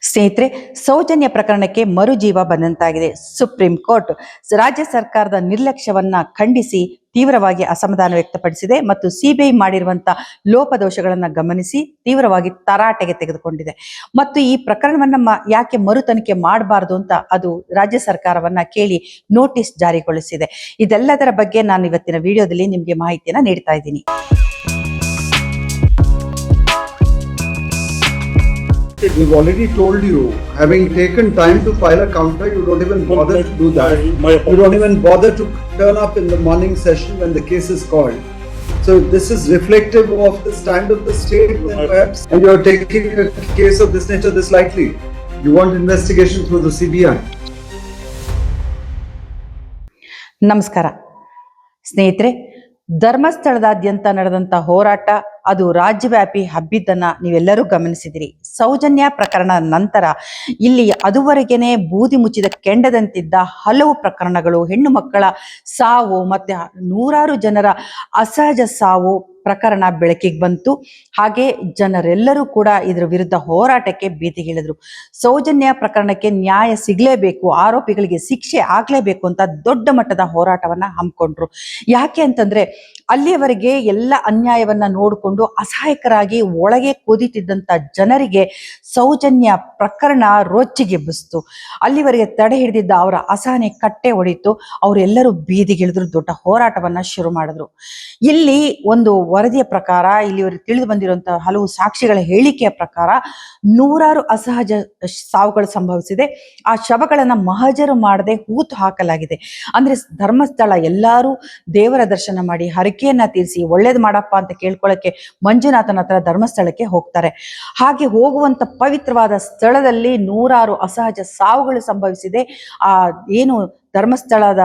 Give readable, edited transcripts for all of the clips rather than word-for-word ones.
ಸ್ನೇಹಿತರೆ, ಸೌಜನ್ಯ ಪ್ರಕರಣಕ್ಕೆ ಮರುಜೀವ ಬಂದಂತಾಗಿದೆ. Supreme court ರಾಜ್ಯ ಸರ್ಕಾರದ ನಿರ್ಲಕ್ಷ್ಯವನ್ನ ಖಂಡಿಸಿ ತೀವ್ರವಾಗಿ ಅಸಮಾಧಾನ ವ್ಯಕ್ತಪಡಿಸಿದೆ ಮತ್ತು ಸಿಬಿಐ ಮಾಡಿರುವಂತಹ ಲೋಪದೋಷಗಳನ್ನ ಗಮನಿಸಿ ತೀವ್ರವಾಗಿ ತರಾಟೆಗೆ ತೆಗೆದುಕೊಂಡಿದೆ. ಮತ್ತು ಈ ಪ್ರಕರಣವನ್ನ ಯಾಕೆ ಮರು ತನಿಖೆ ಮಾಡಬಾರದು ಅಂತ ಅದು ರಾಜ್ಯ ಸರ್ಕಾರವನ್ನ ಕೇಳಿ ನೋಟಿಸ್ ಜಾರಿಗೊಳಿಸಿದೆ. ಇದೆಲ್ಲದರ ಬಗ್ಗೆ ನಾನು ಇವತ್ತಿನ ವಿಡಿಯೋದಲ್ಲಿ ನಿಮಗೆ ಮಾಹಿತಿಯನ್ನ ನೀಡ್ತಾ ಇದ್ದೀನಿ. We've already told you, having taken time to file a counter, you don't even bother to do that. You don't even bother to turn up in the morning session when the case is called. So this is reflective of the stand of the state, then perhaps, and you're taking a case of this nature this lightly. You want investigation through the CBI. ನಮಸ್ಕಾರ ಸ್ನೇಹಿತರೆ, ಧರ್ಮಸ್ಥಳದಾದ್ಯಂತ ನಡೆದಂತ ಹೋರಾಟ ಅದು ರಾಜ್ಯವ್ಯಾಪಿ ಹಬ್ಬಿದ್ದನ್ನ ನೀವೆಲ್ಲರೂ ಗಮನಿಸಿದಿರಿ. ಸೌಜನ್ಯ ಪ್ರಕರಣ ನಂತರ ಇಲ್ಲಿ ಅದುವರೆಗೇನೆ ಬೂದಿ ಮುಚ್ಚಿದ ಕೆಂಡದಂತಿದ್ದ ಹಲವು ಪ್ರಕರಣಗಳು, ಹೆಣ್ಣು ಮಕ್ಕಳ ಸಾವು ಮತ್ತೆ ನೂರಾರು ಜನರ ಅಸಹಜ ಸಾವು ಪ್ರಕರಣ ಬೆಳಕಿಗೆ ಬಂತು. ಹಾಗೆ ಜನರೆಲ್ಲರೂ ಕೂಡ ಇದರ ವಿರುದ್ಧ ಹೋರಾಟಕ್ಕೆ ಬೀದಿಗಿಳಿದ್ರು. ಸೌಜನ್ಯ ಪ್ರಕರಣಕ್ಕೆ ನ್ಯಾಯ ಸಿಗಲೇಬೇಕು, ಆರೋಪಿಗಳಿಗೆ ಶಿಕ್ಷೆ ಆಗ್ಲೇಬೇಕು ಅಂತ ದೊಡ್ಡ ಮಟ್ಟದ ಹೋರಾಟವನ್ನ ಹಮ್ಮಿಕೊಂಡ್ರು. ಯಾಕೆ ಅಂತಂದ್ರೆ ಅಲ್ಲಿಯವರೆಗೆ ಎಲ್ಲ ಅನ್ಯಾಯವನ್ನ ನೋಡಿಕೊಂಡು ಅಸಹಾಯಕರಾಗಿ ಒಳಗೆ ಕುದಿತಿದ್ದಂತ ಜನರಿಗೆ ಸೌಜನ್ಯ ಪ್ರಕರಣ ರೊಚ್ಚಿಗೆಬ್ಬಿಸ್ತು. ಅಲ್ಲಿವರೆಗೆ ತಡೆ ಹಿಡಿದಿದ್ದ ಅವರ ಅಸಹನೆ ಕಟ್ಟೆ ಹೊಡಿತು. ಅವರೆಲ್ಲರೂ ಬೀದಿಗಿಳಿದ್ರು, ದೊಡ್ಡ ಹೋರಾಟವನ್ನ ಶುರು ಮಾಡಿದ್ರು. ಇಲ್ಲಿ ಒಂದು ವರದಿಯ ಪ್ರಕಾರ, ಇಲ್ಲಿವರೆಗೆ ತಿಳಿದು ಬಂದಿರುವಂತಹ ಹಲವು ಸಾಕ್ಷಿಗಳ ಹೇಳಿಕೆಯ ಪ್ರಕಾರ ನೂರಾರು ಅಸಹಜ ಸಾವುಗಳು ಸಂಭವಿಸಿದೆ. ಆ ಶವಗಳನ್ನ ಮಹಜರು ಮಾಡದೆ ಹೂತು ಹಾಕಲಾಗಿದೆ. ಅಂದ್ರೆ ಧರ್ಮಸ್ಥಳ ಎಲ್ಲರೂ ದೇವರ ದರ್ಶನ ಮಾಡಿ ಹರಕೆಯನ್ನ ತೀರಿಸಿ ಒಳ್ಳೇದು ಮಾಡಪ್ಪ ಅಂತ ಕೇಳ್ಕೊಳ್ಳಕ್ಕೆ ಮಂಜುನಾಥನ ಹತ್ರ ಧರ್ಮಸ್ಥಳಕ್ಕೆ ಹೋಗ್ತಾರೆ. ಹಾಗೆ ಹೋಗುವಂತ ಪವಿತ್ರವಾದ ಸ್ಥಳದಲ್ಲಿ ನೂರಾರು ಅಸಹಜ ಸಾವುಗಳು ಸಂಭವಿಸಿದೆ. ಆ ಏನು ಧರ್ಮಸ್ಥಳದ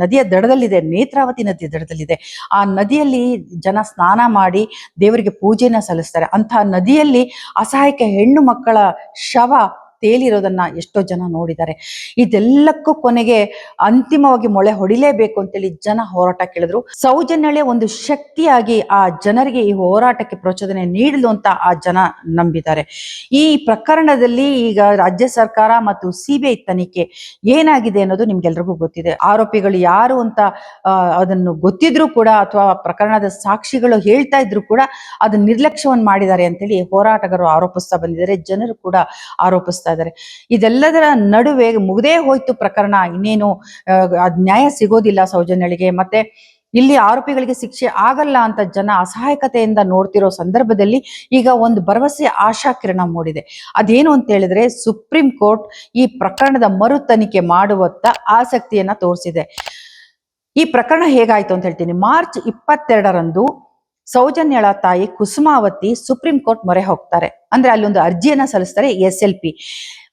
ನದಿಯ ದಡದಲ್ಲಿದೆ, ನೇತ್ರಾವತಿ ನದಿಯ ದಡದಲ್ಲಿದೆ. ಆ ನದಿಯಲ್ಲಿ ಜನ ಸ್ನಾನ ಮಾಡಿ ದೇವರಿಗೆ ಪೂಜೆನ ಸಲ್ಲಿಸ್ತಾರೆ. ಅಂತಹ ನದಿಯಲ್ಲಿ ಅಸಹಾಯಕ ಹೆಣ್ಣು ಮಕ್ಕಳ ಶವ ತೇಲಿರೋದನ್ನ ಎಷ್ಟೋ ಜನ ನೋಡಿದ್ದಾರೆ. ಇದೆಲ್ಲಕ್ಕೂ ಕೊನೆಗೆ ಅಂತಿಮವಾಗಿ ಮೊಳೆ ಹೊಡಿಲೇಬೇಕು ಅಂತೇಳಿ ಜನ ಹೋರಾಟ ಕೇಳಿದ್ರು. ಸೌಜನ್ಯಳೆ ಒಂದು ಶಕ್ತಿಯಾಗಿ ಆ ಜನರಿಗೆ ಈ ಹೋರಾಟಕ್ಕೆ ಪ್ರಚೋದನೆ ನೀಡಲು ಅಂತ ಆ ಜನ ನಂಬಿದ್ದಾರೆ. ಈ ಪ್ರಕರಣದಲ್ಲಿ ಈಗ ರಾಜ್ಯ ಸರ್ಕಾರ ಮತ್ತು ಸಿಬಿಐ ತನಿಖೆ ಏನಾಗಿದೆ ಅನ್ನೋದು ನಿಮ್ಗೆಲ್ರಿಗೂ ಗೊತ್ತಿದೆ. ಆರೋಪಿಗಳು ಯಾರು ಅಂತ ಅದನ್ನು ಗೊತ್ತಿದ್ರು ಕೂಡ, ಅಥವಾ ಪ್ರಕರಣದ ಸಾಕ್ಷಿಗಳು ಹೇಳ್ತಾ ಇದ್ರು ಕೂಡ ಅದನ್ನ ನಿರ್ಲಕ್ಷ್ಯವನ್ನು ಮಾಡಿದ್ದಾರೆ ಅಂತೇಳಿ ಹೋರಾಟಗಾರರು ಆರೋಪಿಸ್ತಾ ಬಂದಿದ್ದಾರೆ, ಜನರು ಕೂಡ ಆರೋಪಿಸ್ತಾ ಇದ್ದಾರೆ. ಇದೆಲ್ಲದರ ನಡುವೆ ಮುಗ್ದೇ ಹೋಯ್ತು ಪ್ರಕರಣ, ಇನ್ನೇನು ನ್ಯಾಯ ಸಿಗೋದಿಲ್ಲ ಸೌಜನ್ಯಳಿಗೆ, ಮತ್ತೆ ಇಲ್ಲಿ ಆರೋಪಿಗಳಿಗೆ ಶಿಕ್ಷೆ ಆಗಲ್ಲ ಅಂತ ಜನ ಅಸಹಾಯಕತೆಯಿಂದ ನೋಡ್ತಿರೋ ಸಂದರ್ಭದಲ್ಲಿ ಈಗ ಒಂದು ಭರವಸೆ ಆಶಾ ಕಿರಣ ಮೂಡಿದೆ. ಅದೇನು ಅಂತ ಹೇಳಿದ್ರೆ, ಸುಪ್ರೀಂ ಕೋರ್ಟ್ ಈ ಪ್ರಕರಣದ ಮರು ತನಿಖೆ ಮಾಡುವತ್ತ ಆಸಕ್ತಿಯನ್ನ ತೋರಿಸಿದೆ. ಈ ಪ್ರಕರಣ ಹೇಗಾಯ್ತು ಅಂತ ಹೇಳ್ತೀನಿ. ಮಾರ್ಚ್ 22ರಂದು ಸೌಜನ್ಯಳ ತಾಯಿ ಕುಸುಮಾವತಿ ಸುಪ್ರೀಂ ಕೋರ್ಟ್ ಮೊರೆ ಹೋಗ್ತಾರೆ. ಅಂದ್ರೆ ಅಲ್ಲಿ ಒಂದು ಅರ್ಜಿಯನ್ನ ಸಲ್ಲಿಸ್ತಾರೆ, SLP.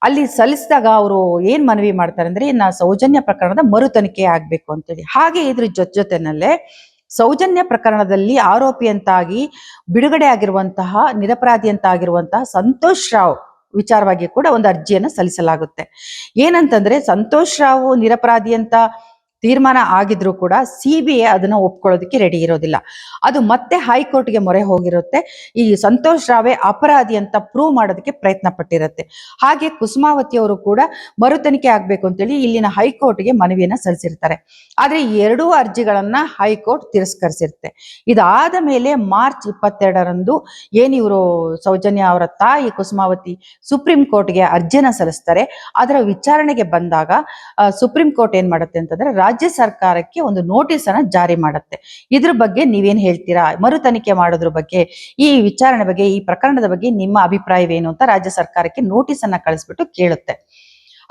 ಅಲ್ಲಿ ಸಲ್ಲಿಸಿದಾಗ ಅವರು ಏನ್ ಮನವಿ ಮಾಡ್ತಾರೆ ಅಂದ್ರೆ, ಸೌಜನ್ಯ ಪ್ರಕರಣದ ಮರು ತನಿಖೆ ಆಗ್ಬೇಕು ಅಂತೇಳಿ. ಹಾಗೆ ಇದ್ರ ಜೊತೆನಲ್ಲೇ ಸೌಜನ್ಯ ಪ್ರಕರಣದಲ್ಲಿ ಆರೋಪಿಯಂತಾಗಿ ಬಿಡುಗಡೆ ಆಗಿರುವಂತಹ, ನಿರಪರಾಧಿ ಅಂತ ಆಗಿರುವಂತಹ ಸಂತೋಷ್ ರಾವ್ ವಿಚಾರವಾಗಿ ಕೂಡ ಒಂದು ಅರ್ಜಿಯನ್ನ ಸಲ್ಲಿಸಲಾಗುತ್ತೆ. ಏನಂತಂದ್ರೆ, ಸಂತೋಷ್ ರಾವ್ ನಿರಪರಾಧಿ ಅಂತ ತೀರ್ಮಾನ ಆಗಿದ್ರು ಕೂಡ ಸಿಬಿಐ ಅದನ್ನ ಒಪ್ಕೊಳ್ಳೋದಕ್ಕೆ ರೆಡಿ ಇರೋದಿಲ್ಲ. ಅದು ಮತ್ತೆ ಹೈಕೋರ್ಟ್ಗೆ ಮೊರೆ ಹೋಗಿರುತ್ತೆ. ಈ ಸಂತೋಷ್ ರಾವೇ ಅಪರಾಧಿ ಅಂತ ಪ್ರೂವ್ ಮಾಡೋದಕ್ಕೆ ಪ್ರಯತ್ನ ಪಟ್ಟಿರುತ್ತೆ. ಹಾಗೆ ಕುಸುಮಾವತಿ ಅವರು ಕೂಡ ಮರು ತನಿಖೆ ಆಗ್ಬೇಕು ಅಂತೇಳಿ ಇಲ್ಲಿನ ಹೈಕೋರ್ಟ್ಗೆ ಮನವಿಯನ್ನ ಸಲ್ಲಿಸಿರ್ತಾರೆ. ಆದ್ರೆ ಈ ಎರಡೂ ಅರ್ಜಿಗಳನ್ನ ಹೈಕೋರ್ಟ್ ತಿರಸ್ಕರಿಸಿರುತ್ತೆ. ಇದಾದ ಮೇಲೆ ಮಾರ್ಚ್ 22ರಂದು ಏನ್ ಇವರು ಸೌಜನ್ಯ ಅವರ ತಾಯಿ ಕುಸುಮಾವತಿ ಸುಪ್ರೀಂ ಕೋರ್ಟ್ಗೆ ಅರ್ಜಿಯನ್ನ ಸಲ್ಲಿಸ್ತಾರೆ. ಅದರ ವಿಚಾರಣೆಗೆ ಬಂದಾಗ ಸುಪ್ರೀಂ ಕೋರ್ಟ್ ಏನ್ ಮಾಡುತ್ತೆ ಅಂತಂದ್ರೆ, ರಾಜ್ಯ ಸರ್ಕಾರಕ್ಕೆ ಒಂದು ನೋಟಿಸ್ ಅನ್ನ ಜಾರಿ ಮಾಡುತ್ತೆ. ಇದ್ರ ಬಗ್ಗೆ ನೀವೇನ್ ಹೇಳ್ತೀರಾ, ಮರು ತನಿಖೆ ಮಾಡೋದ್ರ ಬಗ್ಗೆ, ಈ ವಿಚಾರಣೆ ಬಗ್ಗೆ, ಈ ಪ್ರಕರಣದ ಬಗ್ಗೆ ನಿಮ್ಮ ಅಭಿಪ್ರಾಯವೇನು ಅಂತ ರಾಜ್ಯ ಸರ್ಕಾರಕ್ಕೆ ನೋಟಿಸ್ ಅನ್ನ ಕಳಿಸ್ಬಿಟ್ಟು ಕೇಳುತ್ತೆ.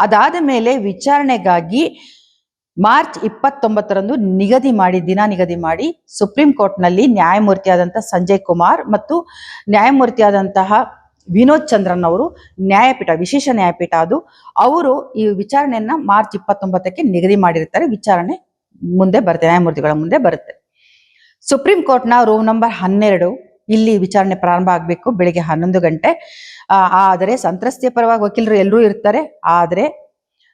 ಅದಾದ ಮೇಲೆ ವಿಚಾರಣೆಗಾಗಿ ಮಾರ್ಚ್ 29ರಂದು ದಿನ ನಿಗದಿ ಮಾಡಿ ಸುಪ್ರೀಂ ಕೋರ್ಟ್ ನಲ್ಲಿ ನ್ಯಾಯಮೂರ್ತಿಯಾದಂತಹ ಸಂಜಯ್ ಕುಮಾರ್ ಮತ್ತು ನ್ಯಾಯಮೂರ್ತಿಯಾದಂತಹ ವಿನೋದ್ ಚಂದ್ರನ್ ಅವರು ನ್ಯಾಯಪೀಠ, ವಿಶೇಷ ನ್ಯಾಯಪೀಠ ಅದು, ಅವರು ಈ ವಿಚಾರಣೆಯನ್ನ ಮಾರ್ಚ್ 29ಕ್ಕೆ ನಿಗದಿ ಮಾಡಿರ್ತಾರೆ. ವಿಚಾರಣೆ ಮುಂದೆ ಬರುತ್ತೆ, ನ್ಯಾಯಮೂರ್ತಿಗಳ ಮುಂದೆ ಬರುತ್ತೆ. ಸುಪ್ರೀಂ ಕೋರ್ಟ್ನ ರೂಮ್ ನಂಬರ್ 12 ಇಲ್ಲಿ ವಿಚಾರಣೆ ಪ್ರಾರಂಭ ಆಗ್ಬೇಕು ಬೆಳಿಗ್ಗೆ 11 ಗಂಟೆ. ಆದರೆ ಸಂತ್ರಸ್ತೆಯ ಪರವಾಗಿ ವಕೀಲರು ಎಲ್ಲರೂ ಇರ್ತಾರೆ. ಆದ್ರೆ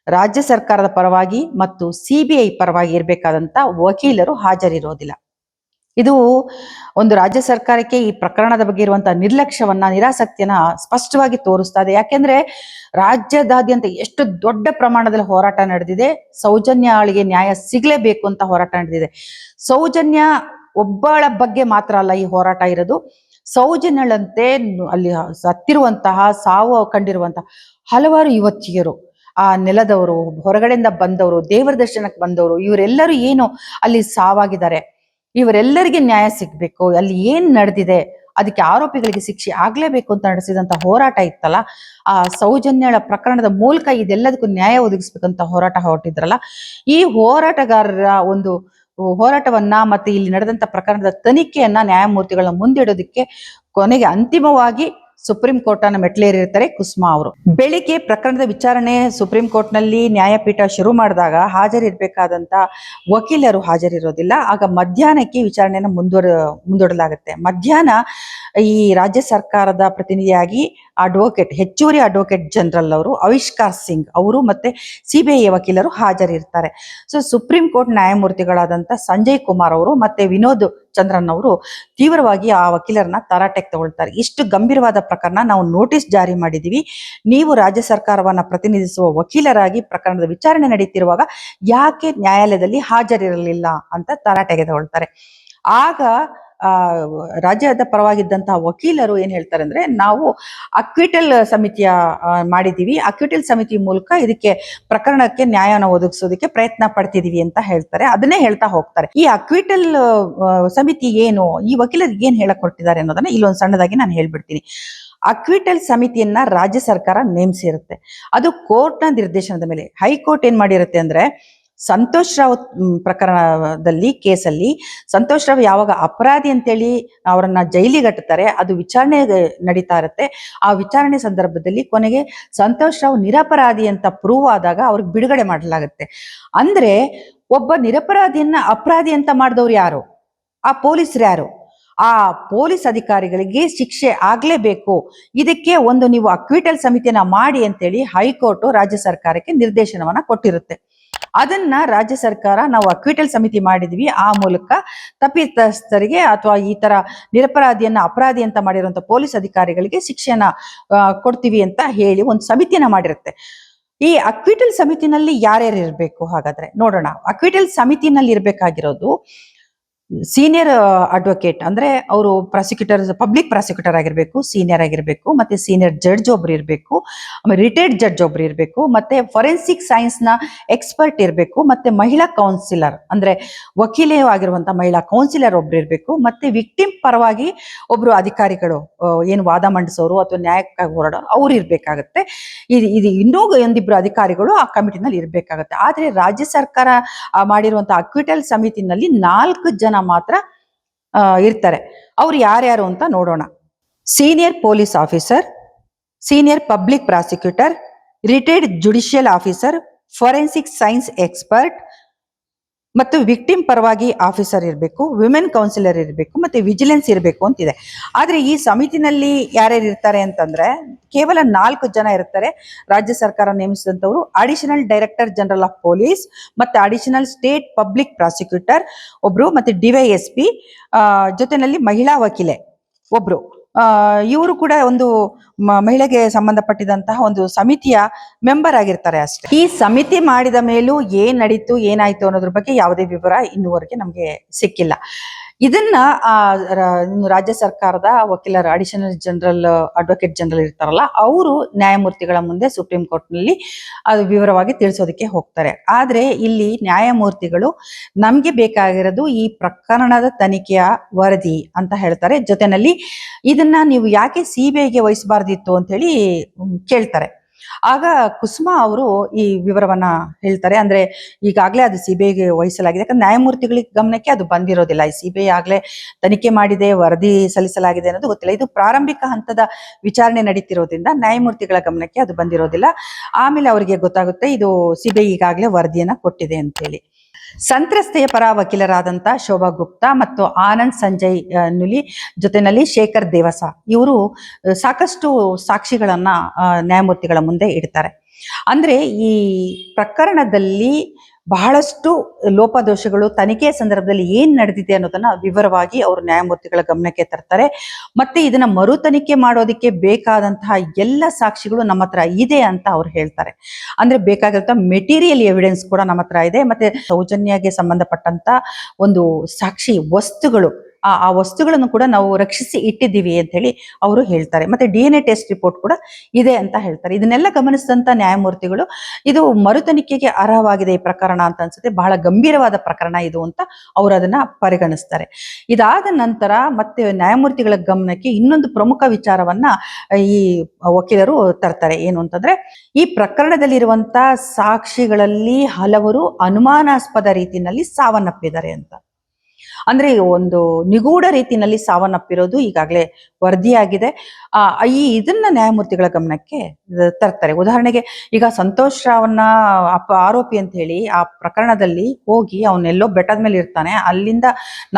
ರಾಜ್ಯ ಸರ್ಕಾರದ ಪರವಾಗಿ ಮತ್ತು ಸಿಬಿಐ ಪರವಾಗಿ ಇರ್ಬೇಕಾದಂತ ವಕೀಲರು ಹಾಜರಿರೋದಿಲ್ಲ. ಇದು ಒಂದು ರಾಜ್ಯ ಸರ್ಕಾರಕ್ಕೆ ಈ ಪ್ರಕರಣದ ಬಗ್ಗೆ ಇರುವಂತಹ ನಿರ್ಲಕ್ಷ್ಯವನ್ನ, ನಿರಾಸಕ್ತಿಯನ್ನ ಸ್ಪಷ್ಟವಾಗಿ ತೋರಿಸ್ತಾ ಇದೆ. ಯಾಕೆಂದ್ರೆ ರಾಜ್ಯದಾದ್ಯಂತ ಎಷ್ಟು ದೊಡ್ಡ ಪ್ರಮಾಣದಲ್ಲಿ ಹೋರಾಟ ನಡೆದಿದೆ. ಸೌಜನ್ಯಳಿಗೆ ನ್ಯಾಯ ಸಿಗ್ಲೇಬೇಕು ಅಂತ ಹೋರಾಟ ನಡೆದಿದೆ. ಸೌಜನ್ಯ ಒಬ್ಬಳ ಬಗ್ಗೆ ಮಾತ್ರ ಅಲ್ಲ ಈ ಹೋರಾಟ ಇರೋದು. ಸೌಜನ್ಯಳಂತೆ ಅಲ್ಲಿ ಸತ್ತಿರುವಂತಹ, ಸಾವು ಕಂಡಿರುವಂತಹ ಹಲವಾರು ಯುವತಿಯರು, ಆ ನೆಲದವರು, ಹೊರಗಡೆಯಿಂದ ಬಂದವರು, ದೇವರ ದರ್ಶನಕ್ಕೆ ಬಂದವರು, ಇವರೆಲ್ಲರೂ ಏನು ಅಲ್ಲಿ ಸಾವಾಗಿದ್ದಾರೆ, ಇವರೆಲ್ಲರಿಗೆ ನ್ಯಾಯ ಸಿಗ್ಬೇಕು. ಅಲ್ಲಿ ಏನ್ ನಡೆದಿದೆ ಅದಕ್ಕೆ ಆರೋಪಿಗಳಿಗೆ ಶಿಕ್ಷೆ ಆಗ್ಲೇಬೇಕು ಅಂತ ನಡೆಸಿದಂತ ಹೋರಾಟ ಇತ್ತಲ್ಲ, ಆ ಸೌಜನ್ಯಳ ಪ್ರಕರಣದ ಮೂಲಕ ಇದೆಲ್ಲದಕ್ಕೂ ನ್ಯಾಯ ಒದಗಿಸ್ಬೇಕಂತ ಹೋರಾಟ ಹೊರಟಿದ್ರಲ್ಲ, ಈ ಹೋರಾಟಗಾರರ ಒಂದು ಹೋರಾಟವನ್ನ ಮತ್ತೆ ಇಲ್ಲಿ ನಡೆದಂತ ಪ್ರಕರಣದ ತನಿಖೆಯನ್ನ ನ್ಯಾಯಮೂರ್ತಿಗಳ ಮುಂದಿಡೋದಕ್ಕೆ ಕೊನೆಗೆ ಅಂತಿಮವಾಗಿ ಸುಪ್ರೀಂ ಕೋರ್ಟ್ ಅನ್ನ ಮೆಟ್ಲೇರಿರ್ತಾರೆ ಕುಸುಮಾ ಅವರು. ಬೆಳಿಗ್ಗೆ ಪ್ರಕರಣದ ವಿಚಾರಣೆ ಸುಪ್ರೀಂ ಕೋರ್ಟ್ ನಲ್ಲಿ ನ್ಯಾಯಪೀಠ ಶುರು ಮಾಡಿದಾಗ ಹಾಜರಿರ್ಬೇಕಾದಂತ ವಕೀಲರು ಹಾಜರಿರೋದಿಲ್ಲ. ಆಗ ಮಧ್ಯಾಹ್ನಕ್ಕೆ ವಿಚಾರಣೆಯನ್ನು ಮುಂದೂಡಲಾಗುತ್ತೆ. ಮಧ್ಯಾಹ್ನ ಈ ರಾಜ್ಯ ಸರ್ಕಾರದ ಪ್ರತಿನಿಧಿಯಾಗಿ ಹೆಚ್ಚುವರಿ ಅಡ್ವೊಕೇಟ್ ಜನರಲ್ ಅವರು ಆವಿಷ್ಕಾರ್ ಸಿಂಗ್ ಅವರು ಮತ್ತೆ ಸಿಬಿಐ ವಕೀಲರು ಹಾಜರಿರ್ತಾರೆ. ಸೊ ಸುಪ್ರೀಂ ಕೋರ್ಟ್ ನ್ಯಾಯಮೂರ್ತಿಗಳಾದಂತ ಸಂಜಯ್ ಕುಮಾರ್ ಅವರು ಮತ್ತೆ ವಿನೋದ್ ಚಂದ್ರನ್ ಅವರು ತೀವ್ರವಾಗಿ ಆ ವಕೀಲರನ್ನ ತರಾಟೆಗೆ ತಗೊಳ್ತಾರೆ. ಇಷ್ಟು ಗಂಭೀರವಾದ ಪ್ರಕರಣ, ನಾವು ನೋಟಿಸ್ ಜಾರಿ ಮಾಡಿದೀವಿ, ನೀವು ರಾಜ್ಯ ಸರ್ಕಾರವನ್ನ ಪ್ರತಿನಿಧಿಸುವ ವಕೀಲರಾಗಿ ಪ್ರಕರಣದ ವಿಚಾರಣೆ ನಡೀತಿರುವಾಗ ಯಾಕೆ ನ್ಯಾಯಾಲಯದಲ್ಲಿ ಹಾಜರಿರಲಿಲ್ಲ ಅಂತ ತರಾಟೆಗೆ ತಗೊಳ್ತಾರೆ. ಆಗ ರಾಜ್ಯದ ಪರವಾಗಿದ್ದಂತಹ ವಕೀಲರು ಏನ್ ಹೇಳ್ತಾರೆ ಅಂದ್ರೆ, ನಾವು ಅಕ್ವಿಟಲ್ ಸಮಿತಿಯ ಮಾಡಿದೀವಿ, ಅಕ್ವಿಟಲ್ ಸಮಿತಿ ಮೂಲಕ ಇದಕ್ಕೆ ಪ್ರಕರಣಕ್ಕೆ ನ್ಯಾಯನ ಒದಗಿಸೋದಕ್ಕೆ ಪ್ರಯತ್ನ ಪಡ್ತಿದೀವಿ ಅಂತ ಹೇಳ್ತಾರೆ. ಅದನ್ನೇ ಹೇಳ್ತಾ ಹೋಗ್ತಾರೆ. ಈ ಅಕ್ವಿಟಲ್ ಸಮಿತಿ ಏನು, ಈ ವಕೀಲರಿಗೆ ಏನ್ ಹೇಳಕ್ ಕೊಟ್ಟಿದ್ದಾರೆ ಅನ್ನೋದನ್ನ ಇಲ್ಲೊಂದು ಸಣ್ಣದಾಗಿ ನಾನು ಹೇಳ್ಬಿಡ್ತೀನಿ. ಅಕ್ವಿಟಲ್ ಸಮಿತಿಯನ್ನ ರಾಜ್ಯ ಸರ್ಕಾರ ನೇಮಿಸಿರುತ್ತೆ. ಅದು ಕೋರ್ಟ್ನ ನಿರ್ದೇಶನದ ಮೇಲೆ. ಹೈಕೋರ್ಟ್ ಏನ್ ಮಾಡಿರುತ್ತೆ ಅಂದ್ರೆ, ಸಂತೋಷ್ ರಾವ್ ಪ್ರಕರಣದಲ್ಲಿ, ಕೇಸಲ್ಲಿ ಸಂತೋಷ್ ರಾವ್ ಯಾವಾಗ ಅಪರಾಧಿ ಅಂತೇಳಿ ಅವರನ್ನ ಜೈಲಿಗಟ್ಟುತ್ತಾರೆ, ಅದು ವಿಚಾರಣೆ ನಡೀತಾ ಇರುತ್ತೆ. ಆ ವಿಚಾರಣೆ ಸಂದರ್ಭದಲ್ಲಿ ಕೊನೆಗೆ ಸಂತೋಷ್ ರಾವ್ ನಿರಪರಾಧಿ ಅಂತ ಪ್ರೂವ್ ಆದಾಗ ಅವ್ರಿಗೆ ಬಿಡುಗಡೆ ಮಾಡಲಾಗುತ್ತೆ. ಅಂದ್ರೆ ಒಬ್ಬ ನಿರಪರಾಧಿಯನ್ನ ಅಪರಾಧಿ ಅಂತ ಮಾಡಿದವ್ರು ಯಾರು? ಆ ಪೊಲೀಸರು ಯಾರು? ಆ ಪೊಲೀಸ್ ಅಧಿಕಾರಿಗಳಿಗೆ ಶಿಕ್ಷೆ ಆಗ್ಲೇಬೇಕು. ಇದಕ್ಕೆ ಒಂದು ನೀವು ಅಕ್ವಿಟಲ್ ಸಮಿತಿಯನ್ನ ಮಾಡಿ ಅಂತೇಳಿ ಹೈಕೋರ್ಟ್ ರಾಜ್ಯ ಸರ್ಕಾರಕ್ಕೆ ನಿರ್ದೇಶನವನ್ನ ಕೊಟ್ಟಿರುತ್ತೆ. ಅದನ್ನ ರಾಜ್ಯ ಸರ್ಕಾರ, ನಾವು ಅಕ್ವಿಟಲ್ ಸಮಿತಿ ಮಾಡಿದ್ವಿ, ಆ ಮೂಲಕ ತಪ್ಪಿತಸ್ಥರಿಗೆ ಅಥವಾ ಈ ತರ ನಿರಪರಾಧಿಯನ್ನ ಅಪರಾಧಿ ಅಂತ ಮಾಡಿರುವಂತ ಪೊಲೀಸ್ ಅಧಿಕಾರಿಗಳಿಗೆ ಶಿಕ್ಷೆಯನ್ನ ಕೊಡ್ತೀವಿ ಅಂತ ಹೇಳಿ ಒಂದು ಸಮಿತಿಯನ್ನ ಮಾಡಿರುತ್ತೆ. ಈ ಅಕ್ವಿಟಲ್ ಸಮಿತಿನಲ್ಲಿ ಯಾರ್ಯಾರು ಇರ್ಬೇಕು ಹಾಗಾದ್ರೆ ನೋಡೋಣ. ಅಕ್ವಿಟಲ್ ಸಮಿತಿನಲ್ಲಿ ಇರ್ಬೇಕಾಗಿರೋದು ಸೀನಿಯರ್ ಅಡ್ವೊಕೇಟ್, ಅಂದ್ರೆ ಅವರು ಪ್ರಾಸಿಕ್ಯೂಟರ್, ಪಬ್ಲಿಕ್ ಪ್ರಾಸಿಕ್ಯೂಟರ್ ಆಗಿರ್ಬೇಕು, ಸೀನಿಯರ್ ಆಗಿರ್ಬೇಕು, ಮತ್ತೆ ಸೀನಿಯರ್ ಜಡ್ಜ್ ಒಬ್ರು ಇರ್ಬೇಕು, ಆಮೇಲೆ ರಿಟೈರ್ಡ್ ಜಡ್ಜ್ ಒಬ್ರು ಇರ್ಬೇಕು, ಮತ್ತೆ ಫೊರೆನ್ಸಿಕ್ ಸೈನ್ಸ್ ನ ಎಕ್ಸ್ಪರ್ಟ್ ಇರ್ಬೇಕು, ಮತ್ತೆ ಮಹಿಳಾ ಕೌನ್ಸಿಲರ್ ಅಂದ್ರೆ ವಕೀಲೆ ಆಗಿರುವಂತ ಮಹಿಳಾ ಕೌನ್ಸಿಲರ್ ಒಬ್ರು ಇರ್ಬೇಕು, ಮತ್ತೆ ವಿಕ್ಟಿಮ್ ಪರವಾಗಿ ಒಬ್ರು ಅಧಿಕಾರಿಗಳು, ಏನು ವಾದ ಮಂಡಿಸೋರು ಅಥವಾ ನ್ಯಾಯಕ್ಕಾಗಿ ಹೋರಾಡೋರು ಅವ್ರು ಇರ್ಬೇಕಾಗತ್ತೆ. ಇದು ಇನ್ನೂ ಒಂದಿಬ್ರು ಅಧಿಕಾರಿಗಳು ಆ ಕಮಿಟಿನಲ್ಲಿ ಇರ್ಬೇಕಾಗತ್ತೆ. ಆದ್ರೆ ರಾಜ್ಯ ಸರ್ಕಾರ ಮಾಡಿರುವಂತಹ ಅಕ್ವಿಟಲ್ ಸಮಿತಿನಲ್ಲಿ 4 ಜನ ಮಾತ್ರ ಇರ್ತಾರೆ. ಅವ್ರು ಯಾರ್ಯಾರು ಅಂತ ನೋಡೋಣ. Senior police officer, senior public prosecutor, retired judicial officer, forensic science expert ಮತ್ತು ವಿಕ್ಟಿಮ್ ಪರವಾಗಿ ಆಫೀಸರ್ ಇರಬೇಕು, ವಿಮೆನ್ ಕೌನ್ಸಿಲರ್ ಇರಬೇಕು, ಮತ್ತೆ ವಿಜಿಲೆನ್ಸ್ ಇರಬೇಕು ಅಂತಿದೆ. ಆದ್ರೆ ಈ ಸಮಿತಿನಲ್ಲಿ ಯಾರ್ಯಾರು ಇರ್ತಾರೆ ಅಂತಂದ್ರೆ ಕೇವಲ 4 ಜನ ಇರ್ತಾರೆ. ರಾಜ್ಯ ಸರ್ಕಾರ ನೇಮಿಸಿದಂತವರು additional director general of police, ಮತ್ತೆ ಅಡಿಷನಲ್ ಸ್ಟೇಟ್ ಪಬ್ಲಿಕ್ ಪ್ರಾಸಿಕ್ಯೂಟರ್ ಒಬ್ರು, ಮತ್ತೆ ಡಿವೈಎಸ್ಪಿ, ಜೊತೆನಲ್ಲಿ ಮಹಿಳಾ ವಕೀಲೆ ಒಬ್ರು. ಇವರು ಕೂಡ ಒಂದು ಮಹಿಳೆಗೆ ಸಂಬಂಧಪಟ್ಟಿದಂತಹ ಒಂದು ಸಮಿತಿಯ ಮೆಂಬರ್ ಆಗಿರ್ತಾರೆ ಅಷ್ಟೇ. ಈ ಸಮಿತಿ ಮಾಡಿದ ಮೇಲೂ ಏನ್ ನಡೀತು, ಏನಾಯ್ತು ಅನ್ನೋದ್ರ ಬಗ್ಗೆ ಯಾವುದೇ ವಿವರ ಇನ್ನುವರೆಗೆ ನಮ್ಗೆ ಸಿಕ್ಕಿಲ್ಲ. ಇದನ್ನ ರಾಜ್ಯ ಸರ್ಕಾರದ ವಕೀಲರು, ಅಡಿಷನಲ್ ಜನರಲ್ ಅಡ್ವೊಕೇಟ್ ಜನರಲ್ ಇರ್ತಾರಲ್ಲ, ಅವರು ನ್ಯಾಯಮೂರ್ತಿಗಳ ಮುಂದೆ ಸುಪ್ರೀಂ ಕೋರ್ಟ್ ನಲ್ಲಿ ಅದು ವಿವರವಾಗಿ ತಿಳಿಸೋದಕ್ಕೆ ಹೋಗ್ತಾರೆ. ಆದ್ರೆ ಇಲ್ಲಿ ನ್ಯಾಯಮೂರ್ತಿಗಳು ನಮ್ಗೆ ಬೇಕಾಗಿರೋದು ಈ ಪ್ರಕರಣದ ತನಿಖೆಯ ವರದಿ ಅಂತ ಹೇಳ್ತಾರೆ. ಜೊತೆನಲ್ಲಿ ಇದನ್ನ ನೀವು ಯಾಕೆ ಸಿಬಿಐಗೆ ವಹಿಸಬಾರ್ದಿತ್ತು ಅಂತ ಹೇಳಿ ಕೇಳ್ತಾರೆ. ಆಗ ಕುಸುಮಾ ಅವರು ಈ ವಿವರವನ್ನ ಹೇಳ್ತಾರೆ. ಅಂದ್ರೆ ಈಗಾಗಲೇ ಅದು ಸಿಬಿಐಗೆ ವಹಿಸಲಾಗಿದೆ, ಯಾಕಂದ್ರೆ ನ್ಯಾಯಮೂರ್ತಿಗಳಿಗೆ ಗಮನಕ್ಕೆ ಅದು ಬಂದಿರೋದಿಲ್ಲ. ಈ ಸಿಬಿಐ ಆಗ್ಲೇ ತನಿಖೆ ಮಾಡಿದೆ, ವರದಿ ಸಲ್ಲಿಸಲಾಗಿದೆ ಅನ್ನೋದು ಗೊತ್ತಿಲ್ಲ. ಇದು ಪ್ರಾರಂಭಿಕ ಹಂತದ ವಿಚಾರಣೆ ನಡೀತಿರೋದ್ರಿಂದ ನ್ಯಾಯಮೂರ್ತಿಗಳ ಗಮನಕ್ಕೆ ಅದು ಬಂದಿರೋದಿಲ್ಲ. ಆಮೇಲೆ ಅವರಿಗೆ ಗೊತ್ತಾಗುತ್ತೆ ಇದು ಸಿಬಿಐ ಈಗಾಗಲೇ ವರದಿಯನ್ನ ಕೊಟ್ಟಿದೆ ಅಂತೇಳಿ. ಸಂತ್ರಸ್ತೆಯ ಪರ ವಕೀಲರಾದಂತ ಶೋಭಾ ಗುಪ್ತಾ ಮತ್ತು ಆನಂದ್ ಸಂಜಯ್ ನುಲಿ, ಜೊತೆನಲ್ಲಿ ಶೇಖರ್ ದೇವಸ, ಇವರು ಸಾಕಷ್ಟು ಸಾಕ್ಷಿಗಳನ್ನ ನ್ಯಾಯಮೂರ್ತಿಗಳ ಮುಂದೆ ಇಡ್ತಾರೆ. ಅಂದ್ರೆ ಈ ಪ್ರಕರಣದಲ್ಲಿ ಬಹಳಷ್ಟು ಲೋಪದೋಷಗಳು ತನಿಖೆಯ ಸಂದರ್ಭದಲ್ಲಿ ಏನ್ ನಡೆದಿದೆ ಅನ್ನೋದನ್ನ ವಿವರವಾಗಿ ಅವರು ನ್ಯಾಯಮೂರ್ತಿಗಳ ಗಮನಕ್ಕೆ ತರ್ತಾರೆ. ಮತ್ತೆ ಇದನ್ನ ಮರು ತನಿಖೆ ಮಾಡೋದಕ್ಕೆ ಬೇಕಾದಂತಹ ಎಲ್ಲ ಸಾಕ್ಷಿಗಳು ನಮ್ಮ ಹತ್ರ ಇದೆ ಅಂತ ಅವ್ರು ಹೇಳ್ತಾರೆ. ಅಂದ್ರೆ ಬೇಕಾಗಿರುವಂತ ಮೆಟೀರಿಯಲ್ ಎವಿಡೆನ್ಸ್ ಕೂಡ ನಮ್ಮ ಹತ್ರ ಇದೆ. ಮತ್ತೆ ಸೌಜನ್ಯಗೆ ಸಂಬಂಧಪಟ್ಟಂತ ಒಂದು ಸಾಕ್ಷಿ ವಸ್ತುಗಳು, ಆ ವಸ್ತುಗಳನ್ನು ಕೂಡ ನಾವು ರಕ್ಷಿಸಿ ಇಟ್ಟಿದ್ದೀವಿ ಅಂತ ಹೇಳಿ ಅವರು ಹೇಳ್ತಾರೆ. ಮತ್ತೆ DNA ಟೆಸ್ಟ್ ರಿಪೋರ್ಟ್ ಕೂಡ ಇದೆ ಅಂತ ಹೇಳ್ತಾರೆ. ಇದನ್ನೆಲ್ಲ ಗಮನಿಸಿದಂತ ನ್ಯಾಯಮೂರ್ತಿಗಳು ಇದು ಮರು ತನಿಖೆಗೆ ಅರ್ಹವಾಗಿದೆ ಈ ಪ್ರಕರಣ ಅಂತ ಅನ್ಸುತ್ತೆ, ಬಹಳ ಗಂಭೀರವಾದ ಪ್ರಕರಣ ಇದು ಅಂತ ಅವರು ಅದನ್ನ ಪರಿಗಣಿಸ್ತಾರೆ. ಇದಾದ ನಂತರ ಮತ್ತೆ ನ್ಯಾಯಮೂರ್ತಿಗಳ ಗಮನಕ್ಕೆ ಇನ್ನೊಂದು ಪ್ರಮುಖ ವಿಚಾರವನ್ನ ಈ ವಕೀಲರು ತರ್ತಾರೆ. ಏನು ಅಂತಂದ್ರೆ, ಈ ಪ್ರಕರಣದಲ್ಲಿರುವಂತ ಸಾಕ್ಷಿಗಳಲ್ಲಿ ಹಲವರು ಅನುಮಾನಾಸ್ಪದ ರೀತಿಯಲ್ಲಿ ಸಾವನ್ನಪ್ಪಿದ್ದಾರೆ ಅಂತ. ಅಂದ್ರೆ ಒಂದು ನಿಗೂಢ ರೀತಿಯಲ್ಲಿ ಸಾವನ್ನಪ್ಪಿರೋದು ಈಗಾಗಲೇ ವರದಿಯಾಗಿದೆ. ಇದನ್ನ ನ್ಯಾಯಮೂರ್ತಿಗಳ ಗಮನಕ್ಕೆ ತರ್ತಾರೆ. ಉದಾಹರಣೆಗೆ ಈಗ ಸಂತೋಷ್ ರಾವ್ನ ಆರೋಪಿ ಅಂತ ಹೇಳಿ ಆ ಪ್ರಕರಣದಲ್ಲಿ ಹೋಗಿ ಅವನೆಲ್ಲೋ ಬೆಟ್ಟದ ಮೇಲೆ ಇರ್ತಾನೆ, ಅಲ್ಲಿಂದ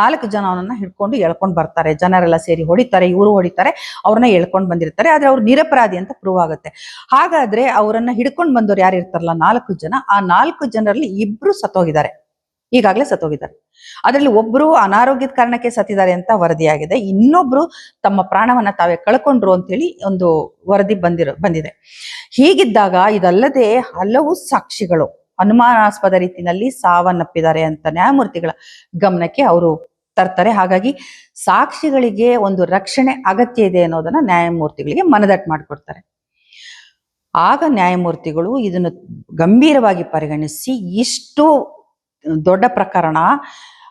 4 ಜನ ಅವನನ್ನ ಹಿಡ್ಕೊಂಡು ಎಳ್ಕೊಂಡು ಬರ್ತಾರೆ. ಜನರೆಲ್ಲ ಸೇರಿ ಹೊಡಿತಾರೆ, ಇವರು ಹೊಡಿತಾರೆ, ಅವ್ರನ್ನ ಎಳ್ಕೊಂಡು ಬಂದಿರ್ತಾರೆ. ಆದ್ರೆ ಅವ್ರು ನಿರಪರಾಧಿ ಅಂತ ಪ್ರೂವ್ ಆಗುತ್ತೆ. ಹಾಗಾದ್ರೆ ಅವರನ್ನ ಹಿಡ್ಕೊಂಡು ಬಂದವ್ರು ಯಾರು ಇರ್ತಾರಲ್ಲ 4 ಜನ, ಆ 4 ಜನರಲ್ಲಿ 2 ಸತ್ತೋಗಿದ್ದಾರೆ, ಈಗಾಗಲೇ ಸತ್ತೋಗಿದ್ದಾರೆ. ಅದರಲ್ಲಿ ಒಬ್ರು ಅನಾರೋಗ್ಯದ ಕಾರಣಕ್ಕೆ ಸತ್ತಿದ್ದಾರೆ ಅಂತ ವರದಿಯಾಗಿದೆ, ಇನ್ನೊಬ್ರು ತಮ್ಮ ಪ್ರಾಣವನ್ನ ತಾವೇ ಕಳ್ಕೊಂಡ್ರು ಅಂತ ಹೇಳಿ ಒಂದು ವರದಿ ಬಂದಿದೆ. ಹೀಗಿದ್ದಾಗ ಇದಲ್ಲದೆ ಹಲವು ಸಾಕ್ಷಿಗಳು ಅನುಮಾನಾಸ್ಪದ ರೀತಿಯಲ್ಲಿ ಸಾವನ್ನಪ್ಪಿದ್ದಾರೆ ಅಂತ ನ್ಯಾಯಮೂರ್ತಿಗಳ ಗಮನಕ್ಕೆ ಅವರು ತರ್ತಾರೆ. ಹಾಗಾಗಿ ಸಾಕ್ಷಿಗಳಿಗೆ ಒಂದು ರಕ್ಷಣೆ ಅಗತ್ಯ ಇದೆ ಅನ್ನೋದನ್ನ ನ್ಯಾಯಮೂರ್ತಿಗಳಿಗೆ ಮನದಟ್ಟು ಮಾಡಿಕೊಡ್ತಾರೆ. ಆಗ ನ್ಯಾಯಮೂರ್ತಿಗಳು ಇದನ್ನು ಗಂಭೀರವಾಗಿ ಪರಿಗಣಿಸಿ, ಇಷ್ಟು ದೊಡ್ಡ ಪ್ರಕರಣ,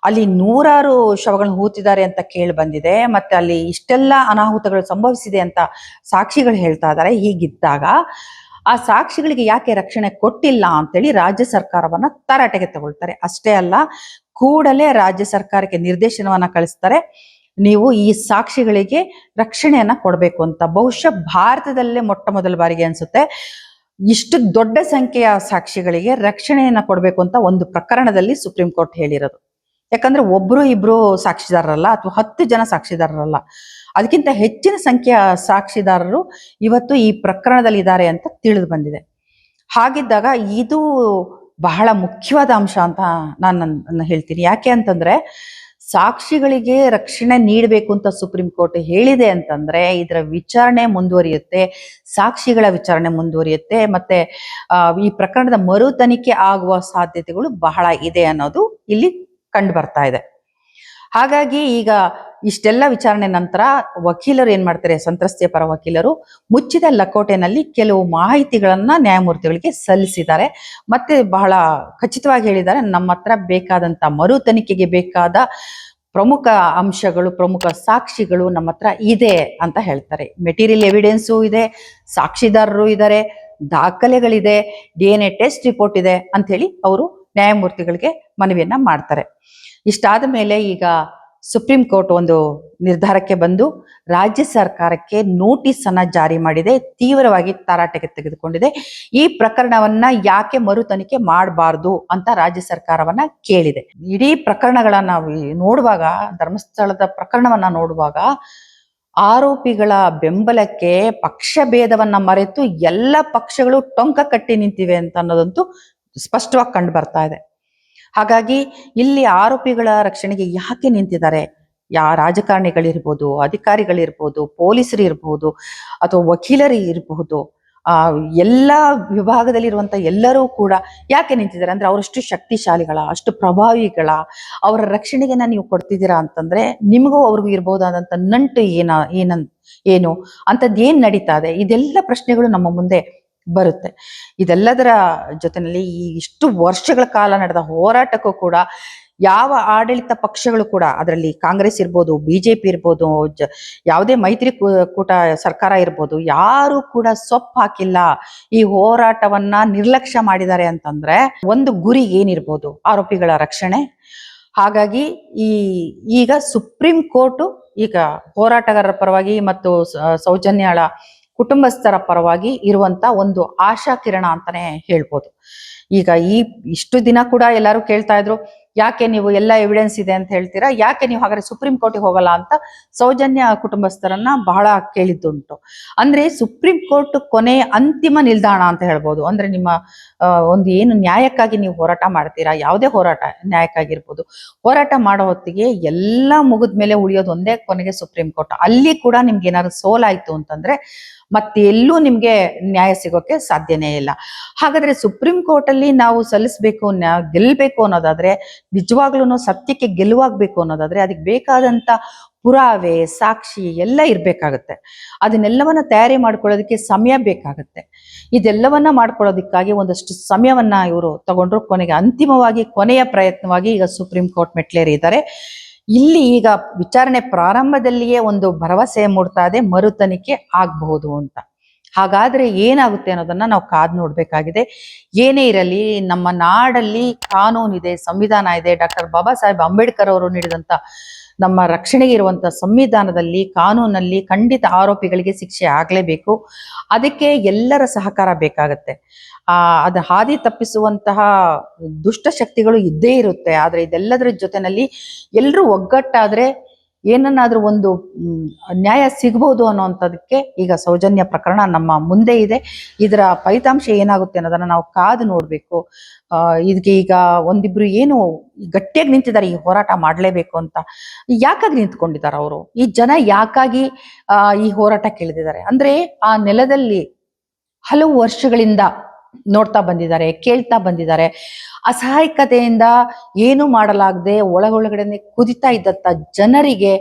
ಅಲ್ಲಿ 100 ಶವಗಳನ್ನ ಹೂತಿದ್ದಾರೆ ಅಂತ ಕೇಳಿ ಬಂದಿದೆ, ಮತ್ತೆ ಅಲ್ಲಿ ಇಷ್ಟೆಲ್ಲ ಅನಾಹುತಗಳು ಸಂಭವಿಸಿದೆ ಅಂತ ಸಾಕ್ಷಿಗಳು ಹೇಳ್ತಾ ಇದ್ದಾರೆ. ಹೀಗಿದ್ದಾಗ ಆ ಸಾಕ್ಷಿಗಳಿಗೆ ಯಾಕೆ ರಕ್ಷಣೆ ಕೊಟ್ಟಿಲ್ಲ ಅಂತೇಳಿ ರಾಜ್ಯ ಸರ್ಕಾರವನ್ನ ತರಾಟೆಗೆ ತಗೊಳ್ತಾರೆ. ಅಷ್ಟೇ ಅಲ್ಲ, ಕೂಡಲೇ ರಾಜ್ಯ ಸರ್ಕಾರಕ್ಕೆ ನಿರ್ದೇಶನವನ್ನ ಕಳಿಸ್ತಾರೆ, ನೀವು ಈ ಸಾಕ್ಷಿಗಳಿಗೆ ರಕ್ಷಣೆಯನ್ನ ಕೊಡಬೇಕು ಅಂತ. ಬಹುಶಃ ಭಾರತದಲ್ಲೇ ಮೊಟ್ಟ ಮೊದಲ ಬಾರಿಗೆ ಅನ್ಸುತ್ತೆ ಇಷ್ಟು ದೊಡ್ಡ ಸಂಖ್ಯೆಯ ಸಾಕ್ಷಿಗಳಿಗೆ ರಕ್ಷಣೆಯನ್ನ ಕೊಡಬೇಕು ಅಂತ ಒಂದು ಪ್ರಕರಣದಲ್ಲಿ ಸುಪ್ರೀಂ ಕೋರ್ಟ್ ಹೇಳಿರೋದು. ಯಾಕಂದ್ರೆ 1-2 ಸಾಕ್ಷಿದಾರರಲ್ಲ, ಅಥವಾ 10 ಜನ ಸಾಕ್ಷಿದಾರರಲ್ಲ, ಅದಕ್ಕಿಂತ ಹೆಚ್ಚಿನ ಸಂಖ್ಯೆಯ ಸಾಕ್ಷಿದಾರರು ಇವತ್ತು ಈ ಪ್ರಕರಣದಲ್ಲಿ ಇದ್ದಾರೆ ಅಂತ ತಿಳಿದು ಬಂದಿದೆ. ಹಾಗಿದ್ದಾಗ ಇದು ಬಹಳ ಮುಖ್ಯವಾದ ಅಂಶ ಅಂತ ನಾನು ಹೇಳ್ತೀನಿ. ಯಾಕೆ ಅಂತಂದ್ರೆ, ಸಾಕ್ಷಿಗಳಿಗೆ ರಕ್ಷಣೆ ನೀಡಬೇಕು ಅಂತ ಸುಪ್ರೀಂ ಕೋರ್ಟ್ ಹೇಳಿದೆ ಅಂತಂದ್ರೆ ಇದರ ವಿಚಾರಣೆ ಮುಂದುವರಿಯುತ್ತೆ, ಸಾಕ್ಷಿಗಳ ವಿಚಾರಣೆ ಮುಂದುವರಿಯುತ್ತೆ, ಮತ್ತೆ ಈ ಪ್ರಕರಣದ ಮರು ತನಿಖೆ ಆಗುವ ಸಾಧ್ಯತೆಗಳು ಬಹಳ ಇದೆ ಅನ್ನೋದು ಇಲ್ಲಿ ಕಂಡು ಬರ್ತಾ ಇದೆ. ಹಾಗಾಗಿ ಈಗ ಇಷ್ಟೆಲ್ಲ ವಿಚಾರಣೆ ನಂತರ ವಕೀಲರು ಏನ್ ಮಾಡ್ತಾರೆ, ಸಂತ್ರಸ್ತೆಯ ಪರ ವಕೀಲರು ಮುಚ್ಚಿದ ಲಕೋಟೆನಲ್ಲಿ ಕೆಲವು ಮಾಹಿತಿಗಳನ್ನ ನ್ಯಾಯಮೂರ್ತಿಗಳಿಗೆ ಸಲ್ಲಿಸಿದ್ದಾರೆ. ಮತ್ತೆ ಬಹಳ ಖಚಿತವಾಗಿ ಹೇಳಿದ್ದಾರೆ, ನಮ್ಮ ಹತ್ರ ಬೇಕಾದಂತ ಮರು ತನಿಖೆಗೆ ಬೇಕಾದ ಪ್ರಮುಖ ಅಂಶಗಳು, ಪ್ರಮುಖ ಸಾಕ್ಷಿಗಳು ನಮ್ಮ ಹತ್ರ ಇದೆ ಅಂತ ಹೇಳ್ತಾರೆ. ಮೆಟೀರಿಯಲ್ ಎವಿಡೆನ್ಸು ಇದೆ, ಸಾಕ್ಷಿದಾರರು ಇದ್ದಾರೆ, ದಾಖಲೆಗಳಿದೆ, DNA ಟೆಸ್ಟ್ ರಿಪೋರ್ಟ್ ಇದೆ ಅಂತ ಹೇಳಿ ಅವರು ನ್ಯಾಯಮೂರ್ತಿಗಳಿಗೆ ಮನವಿಯನ್ನ ಮಾಡ್ತಾರೆ. ಇಷ್ಟಾದ ಮೇಲೆ ಈಗ ಸುಪ್ರೀಂ ಕೋರ್ಟ್ ಒಂದು ನಿರ್ಧಾರಕ್ಕೆ ಬಂದು ರಾಜ್ಯ ಸರ್ಕಾರಕ್ಕೆ ನೋಟಿಸ್ ಅನ್ನ ಜಾರಿ ಮಾಡಿದೆ, ತೀವ್ರವಾಗಿ ತರಾಟೆಗೆ ತೆಗೆದುಕೊಂಡಿದೆ. ಈ ಪ್ರಕರಣವನ್ನ ಯಾಕೆ ಮರು ತನಿಖೆ ಮಾಡಬಾರ್ದು ಅಂತ ರಾಜ್ಯ ಸರ್ಕಾರವನ್ನ ಕೇಳಿದೆ. ಇಡೀ ಪ್ರಕರಣಗಳನ್ನ ನಾವು ನೋಡುವಾಗ, ಧರ್ಮಸ್ಥಳದ ಪ್ರಕರಣವನ್ನ ನೋಡುವಾಗ, ಆರೋಪಿಗಳ ಬೆಂಬಲಕ್ಕೆ ಪಕ್ಷ ಭೇದವನ್ನ ಮರೆತು ಎಲ್ಲ ಪಕ್ಷಗಳು ಟೊಂಕ ಕಟ್ಟಿ ನಿಂತಿವೆ ಅಂತ ಅನ್ನೋದಂತೂ ಸ್ಪಷ್ಟವಾಗಿ ಕಂಡು ಬರ್ತಾ ಇದೆ. ಹಾಗಾಗಿ ಇಲ್ಲಿ ಆರೋಪಿಗಳ ರಕ್ಷಣೆಗೆ ಯಾಕೆ ನಿಂತಿದ್ದಾರೆ, ರಾಜಕಾರಣಿಗಳಿರ್ಬೋದು, ಅಧಿಕಾರಿಗಳಿರ್ಬೋದು, ಪೊಲೀಸರು ಇರ್ಬೋದು, ಅಥವಾ ವಕೀಲರು ಇರಬಹುದು, ಎಲ್ಲ ವಿಭಾಗದಲ್ಲಿರುವಂತ ಎಲ್ಲರೂ ಕೂಡ ಯಾಕೆ ನಿಂತಿದ್ದಾರೆ ಅಂದ್ರೆ ಅವರಷ್ಟು ಶಕ್ತಿಶಾಲಿಗಳ, ಅಷ್ಟು ಪ್ರಭಾವಿಗಳ, ಅವರ ರಕ್ಷಣೆಗೆನ ನೀವು ಕೊಡ್ತಿದ್ದೀರಾ ಅಂತಂದ್ರೆ ನಿಮಗೂ ಅವ್ರಿಗೂ ಇರಬಹುದಾದಂತ ನಂಟು ಏನು ಅಂತದ್ದು ಏನ್ ನಡೀತಾ ಇದೆ, ಇದೆಲ್ಲ ಪ್ರಶ್ನೆಗಳು ನಮ್ಮ ಮುಂದೆ ಬರುತ್ತೆ. ಇದೆಲ್ಲದರ ಜೊತೆಯಲ್ಲಿ ಈ ಇಷ್ಟು ವರ್ಷಗಳ ಕಾಲ ನಡೆದ ಹೋರಾಟಕ್ಕೂ ಕೂಡ ಯಾವ ಆಡಳಿತ ಪಕ್ಷಗಳು ಕೂಡ, ಅದರಲ್ಲಿ ಕಾಂಗ್ರೆಸ್ ಇರ್ಬೋದು, ಬಿಜೆಪಿ ಇರ್ಬೋದು, ಯಾವುದೇ ಮೈತ್ರಿ ಕೂಟ ಸರ್ಕಾರ ಇರ್ಬೋದು, ಯಾರು ಕೂಡ ಸೊಪ್ಪು ಹಾಕಿಲ್ಲ. ಈ ಹೋರಾಟವನ್ನ ನಿರ್ಲಕ್ಷ್ಯ ಮಾಡಿದ್ದಾರೆ ಅಂತಂದ್ರೆ ಒಂದು ಗುರಿ ಏನಿರ್ಬೋದು, ಆರೋಪಿಗಳ ರಕ್ಷಣೆ. ಹಾಗಾಗಿ ಈಗ ಸುಪ್ರೀಂ ಕೋರ್ಟ್ ಈಗ ಹೋರಾಟಗಾರರ ಪರವಾಗಿ ಮತ್ತು ಸೌಜನ್ಯಳ ಕುಟುಂಬಸ್ಥರ ಪರವಾಗಿ ಇರುವಂತ ಒಂದು ಆಶಾ ಕಿರಣ ಅಂತಾನೆ ಹೇಳ್ಬೋದು. ಈಗ ಇಷ್ಟು ದಿನ ಕೂಡ ಎಲ್ಲರೂ ಕೇಳ್ತಾ ಇದ್ರು, ಯಾಕೆ ನೀವು ಎಲ್ಲ ಎವಿಡೆನ್ಸ್ ಇದೆ ಅಂತ ಹೇಳ್ತೀರಾ, ಯಾಕೆ ನೀವು ಹಾಗಾದ್ರೆ ಸುಪ್ರೀಂ ಕೋರ್ಟಿಗೆ ಹೋಗಲ್ಲ ಅಂತ ಸೌಜನ್ಯ ಕುಟುಂಬಸ್ಥರನ್ನ ಬಹಳ ಕೇಳಿದ್ದುಂಟು. ಅಂದ್ರೆ ಸುಪ್ರೀಂ ಕೋರ್ಟ್ ಕೊನೆಯ ಅಂತಿಮ ನಿಲ್ದಾಣ ಅಂತ ಹೇಳ್ಬೋದು. ಅಂದ್ರೆ ನಿಮ್ಮ ಒಂದು ಏನು ನ್ಯಾಯಕ್ಕಾಗಿ ನೀವು ಹೋರಾಟ ಮಾಡ್ತೀರಾ, ಯಾವುದೇ ಹೋರಾಟ ನ್ಯಾಯಕ್ಕಾಗಿರ್ಬೋದು, ಹೋರಾಟ ಮಾಡೋ ಹೊತ್ತಿಗೆ ಎಲ್ಲ ಮುಗಿದ್ಮೇಲೆ ಉಳಿಯೋದು ಒಂದೇ ಕೊನೆಗೆ ಸುಪ್ರೀಂ ಕೋರ್ಟ್. ಅಲ್ಲಿ ಕೂಡ ನಿಮ್ಗೆ ಏನಾದ್ರು ಸೋಲಾಯ್ತು ಅಂತಂದ್ರೆ ಮತ್ತೆ ಎಲ್ಲೂ ನಿಮ್ಗೆ ನ್ಯಾಯ ಸಿಗೋಕೆ ಸಾಧ್ಯನೇ ಇಲ್ಲ. ಹಾಗಾದ್ರೆ ಸುಪ್ರೀಂ ಕೋರ್ಟ್ ಅಲ್ಲಿ ನಾವು ಸಲ್ಲಿಸ್ಬೇಕು, ಗೆಲ್ಬೇಕು ಅನ್ನೋದಾದ್ರೆ, ನಿಜವಾಗ್ಲೂ ಸತ್ಯಕ್ಕೆ ಗೆಲುವಾಗ್ಬೇಕು ಅನ್ನೋದಾದ್ರೆ ಅದಕ್ಕೆ ಬೇಕಾದಂತ ಪುರಾವೆ, ಸಾಕ್ಷಿ ಎಲ್ಲ ಇರ್ಬೇಕಾಗತ್ತೆ. ಅದನ್ನೆಲ್ಲವನ್ನ ತಯಾರಿ ಮಾಡ್ಕೊಳ್ಳೋದಕ್ಕೆ ಸಮಯ ಬೇಕಾಗತ್ತೆ. ಇದೆಲ್ಲವನ್ನ ಮಾಡ್ಕೊಳ್ಳೋದಕ್ಕಾಗಿ ಒಂದಷ್ಟು ಸಮಯವನ್ನ ಇವರು ತಗೊಂಡ್ರು. ಕೊನೆಗೆ ಅಂತಿಮವಾಗಿ ಕೊನೆಯ ಪ್ರಯತ್ನವಾಗಿ ಈಗ ಸುಪ್ರೀಂ ಕೋರ್ಟ್ ಮೆಟ್ಲೇರಿದ್ದಾರೆ. ಇಲ್ಲಿ ಈಗ ವಿಚಾರಣೆ ಪ್ರಾರಂಭದಲ್ಲಿಯೇ ಒಂದು ಭರವಸೆ ಮೂಡ್ತಾ ಇದೆ, ಮರು ತನಿಖೆ ಆಗಬಹುದು ಅಂತ. ಹಾಗಾದ್ರೆ ಏನಾಗುತ್ತೆ ಅನ್ನೋದನ್ನ ನಾವು ಕಾದ್ ನೋಡ್ಬೇಕಾಗಿದೆ. ಏನೇ ಇರಲಿ, ನಮ್ಮ ನಾಡಲ್ಲಿ ಕಾನೂನಿದೆ, ಸಂವಿಧಾನ ಇದೆ. ಡಾಕ್ಟರ್ ಬಾಬಾ ಸಾಹೇಬ್ ಅಂಬೇಡ್ಕರ್ ಅವರು ನೀಡಿದಂತ ನಮ್ಮ ರಕ್ಷಣೆಗೆ ಇರುವಂತ ಸಂವಿಧಾನದಲ್ಲಿ, ಕಾನೂನಲ್ಲಿ ಖಂಡಿತ ಆರೋಪಿಗಳಿಗೆ ಶಿಕ್ಷೆ ಆಗ್ಲೇಬೇಕು. ಅದಕ್ಕೆ ಎಲ್ಲರ ಸಹಕಾರ ಬೇಕಾಗತ್ತೆ. ಅದ ಹಾದಿ ತಪ್ಪಿಸುವಂತಹ ದುಷ್ಟ ಶಕ್ತಿಗಳು ಇದ್ದೇ ಇರುತ್ತೆ. ಆದ್ರೆ ಇದೆಲ್ಲದರ ಜೊತೆನಲ್ಲಿ ಎಲ್ಲರೂ ಒಗ್ಗಟ್ಟಾದ್ರೆ ಏನನ್ನಾದ್ರೂ ಒಂದು ನ್ಯಾಯ ಸಿಗಬಹುದು ಅನ್ನೋಂಥದಕ್ಕೆ ಈಗ ಸೌಜನ್ಯ ಪ್ರಕರಣ ನಮ್ಮ ಮುಂದೆ ಇದೆ. ಇದರ ಫಲಿತಾಂಶ ಏನಾಗುತ್ತೆ ಅನ್ನೋದನ್ನ ನಾವು ಕಾದು ನೋಡ್ಬೇಕು. ಇದಕ್ಕೆ ಈಗ ಒಂದಿಬ್ರು ಏನು ಗಟ್ಟಿಯಾಗಿ ನಿಂತಿದ್ದಾರೆ ಈ ಹೋರಾಟ ಮಾಡ್ಲೇಬೇಕು ಅಂತ. ಯಾಕಾಗಿ ನಿಂತ್ಕೊಂಡಿದ್ದಾರೆ ಅವರು? ಈ ಜನ ಯಾಕಾಗಿ ಈ ಹೋರಾಟ ಕೇಳಿದಿದ್ದಾರೆ ಅಂದ್ರೆ, ಆ ನೆಲದಲ್ಲಿ ಹಲವು ವರ್ಷಗಳಿಂದ ನೋಡ್ತಾ ಬಂದಿದ್ದಾರೆ, ಕೇಳ್ತಾ ಬಂದಿದ್ದಾರೆ. ಅಸಹಾಯಕತೆಯಿಂದ ಏನು ಮಾಡಲಾಗದೆ ಒಳಗೊಳಗಡೆ ಕುದಿತಾ ಇದ್ದಂತ ಜನರಿಗೆ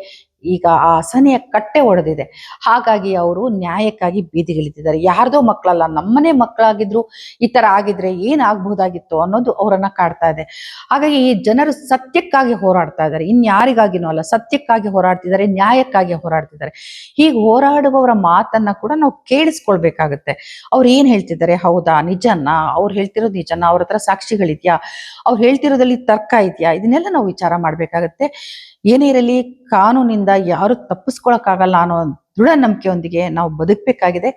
ಈಗ ಆ ಅಸಹನೆಯ ಕಟ್ಟೆ ಒಡೆದಿದೆ. ಹಾಗಾಗಿ ಅವರು ನ್ಯಾಯಕ್ಕಾಗಿ ಬೀದಿಗಿಳಿತಿದ್ದಾರೆ. ಯಾರ್ದೋ ಮಕ್ಕಳಲ್ಲ, ನಮ್ಮನೆ ಮಕ್ಕಳಾಗಿದ್ರು ಈ ತರ ಆಗಿದ್ರೆ ಏನಾಗಬಹುದಾಗಿತ್ತು ಅನ್ನೋದು ಅವರನ್ನ ಕಾಡ್ತಾ ಇದೆ. ಹಾಗಾಗಿ ಈ ಜನರು ಸತ್ಯಕ್ಕಾಗಿ ಹೋರಾಡ್ತಾ ಇದ್ದಾರೆ, ಇನ್ಯಾರಿಗಾಗಿನೂ ಅಲ್ಲ, ಸತ್ಯಕ್ಕಾಗಿ ಹೋರಾಡ್ತಿದ್ದಾರೆ, ನ್ಯಾಯಕ್ಕಾಗಿ ಹೋರಾಡ್ತಿದ್ದಾರೆ. ಹೀಗೆ ಹೋರಾಡುವವರ ಮಾತನ್ನ ಕೂಡ ನಾವು ಕೇಳಿಸ್ಕೊಳ್ಬೇಕಾಗತ್ತೆ. ಅವ್ರು ಏನ್ ಹೇಳ್ತಿದ್ದಾರೆ, ಹೌದಾ, ನಿಜನಾ, ಅವ್ರು ಹೇಳ್ತಿರೋದು ನಿಜನಾ, ಅವ್ರ ಹತ್ರ ಸಾಕ್ಷಿಗಳಿದ್ಯಾ, ಅವ್ರು ಹೇಳ್ತಿರೋದ್ರಲ್ಲಿ ತರ್ಕ ಇದೆಯಾ, ಇದನ್ನೆಲ್ಲ ನಾವು ವಿಚಾರ ಮಾಡ್ಬೇಕಾಗತ್ತೆ. ಏನೇ ಇರಲಿ, ಕಾನೂನಿಂದ ಯಾರು ತಪ್ಪಿಸ್ಕೊಳಕ್ಕಾಗಲ್ಲ ಅನ್ನೋ ದೃಢ ನಂಬಿಕೆಯೊಂದಿಗೆ ನಾವು ಬದುಕಬೇಕಾಗಿದೆ.